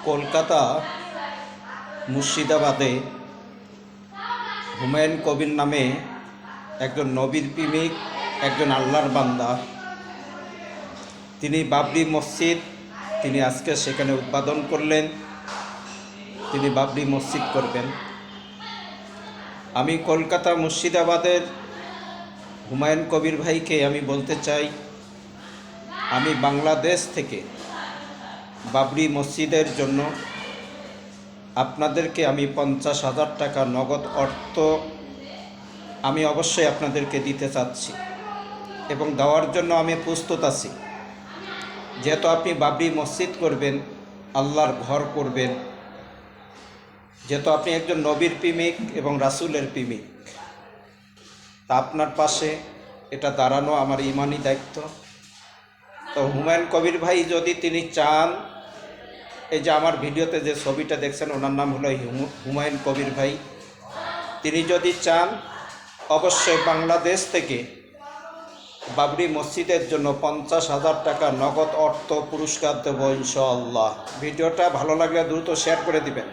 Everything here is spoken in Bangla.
কলকাতা মুর্শিদাবাদে হুমায়ুন কবির নামে একজন নবীর প্রেমিক, একজন আল্লাহর বান্দা, তিনি বাবরি মসজিদ তিনি আজকে সেখানে উদ্বোধন করলেন। তিনি বাবরি মসজিদ করবেন। আমি কলকাতা মুর্শিদাবাদের হুমায়ুন কবির ভাইকে আমি বলতে চাই, আমি বাংলাদেশ থেকে বাবরি মসজিদের জন্য আপনাদেরকে আমি 50,000 টাকা নগদ অর্থ আমি অবশ্যই আপনাদেরকে দিতে চাচ্ছি এবং দেওয়ার জন্য আমি প্রস্তুত আছি। যেহেতু আপনি বাবরি মসজিদ করবেন, আল্লাহর ঘর করবেন, যেহেতু আপনি একজন নবীর প্রেমিক এবং রাসূলের প্রেমিক, তা আপনার পাশে এটা দাঁড়ানো আমার ইমানি দায়িত্ব। তো হুমায়ুন কবির ভাই যদি তিনি চান, এই যে আমার ভিডিওতে যে ছবিটা দেখছেন ওনার নাম হলো হুমায়ুন কবির ভাই, তিনি যদি চান অবশ্যই বাংলাদেশ থেকে বাবরি মসজিদের জন্য 50,000 টাকা নগদ অর্থ পুরস্কার দেব ইনশাআল্লাহ। ভিডিওটা ভালো লাগলে দ্রুত শেয়ার করে দিবেন।